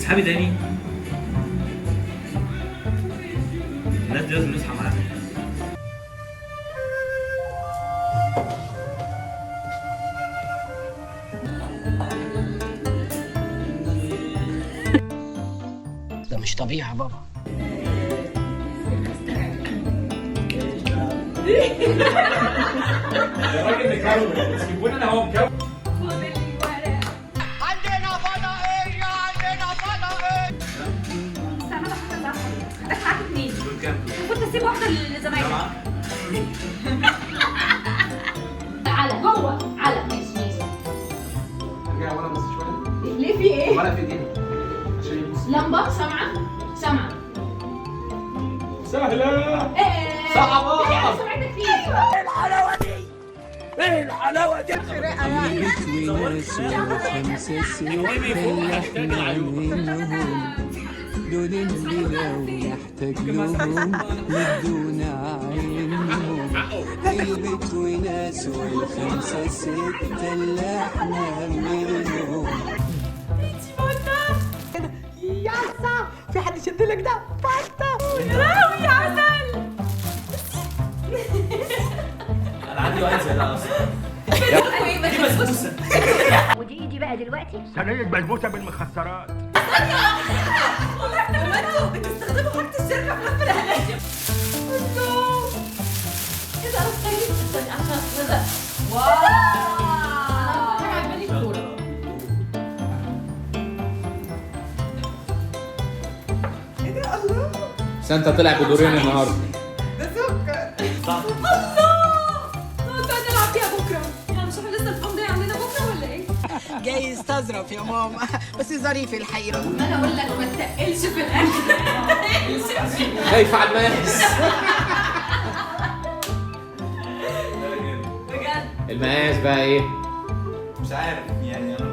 اسحبي تاني. الناس دي لازم نصحى معاها. ده مش طبيعي يا بابا. الراجل مكون سيبونا انا هو مكون. عندنا فضائية عندنا فضائية. استنى بحط الزعتر. عندك معاك اتنين. دول كام؟ كنت اسيب واحدة لزمايلك. سبعة. على جوه على ماشي. ارجع ورا بس شويه. ليه في ايه؟ ولا في ايدينا عشان يبص. لمبة سامعة؟ سامعة. سهلة. ايه؟ صعبة. ايه سمعتك فيه؟ دول اللي لو نحتاج لهم مدونا عينهم. البيت وناس والخمسة ستة اللي احنا منهم. ياسا في حد يشد لك ده باستا. يا لهوي يا عسل. انا عندي واحد زي ده اصلا. دي بسبوسة. ودي ايدي بقى دلوقتي. صينية بسبوسة بالمخسرات. والله احنا انتوا بتستخدموا حاجة الشركة في لف الهلاجم. الله. ايه ده انا استني استني عشان نزل. واو. انا عجباني الكورة. ايه ده الله سانتا طلع بدورين النهارده. ده سكر. الله. نقعد نلعب فيها بكرة. يعني مش احنا لسه الفندق عندنا بكرة ولا ايه؟ جاي يستظرف يا ماما بس ظريف الحقيقة. ما انا اقول لك ما تقلش في الاكل. خايف على المقاس. بجد. المقاس بقى ايه؟ مش عارف يعني انا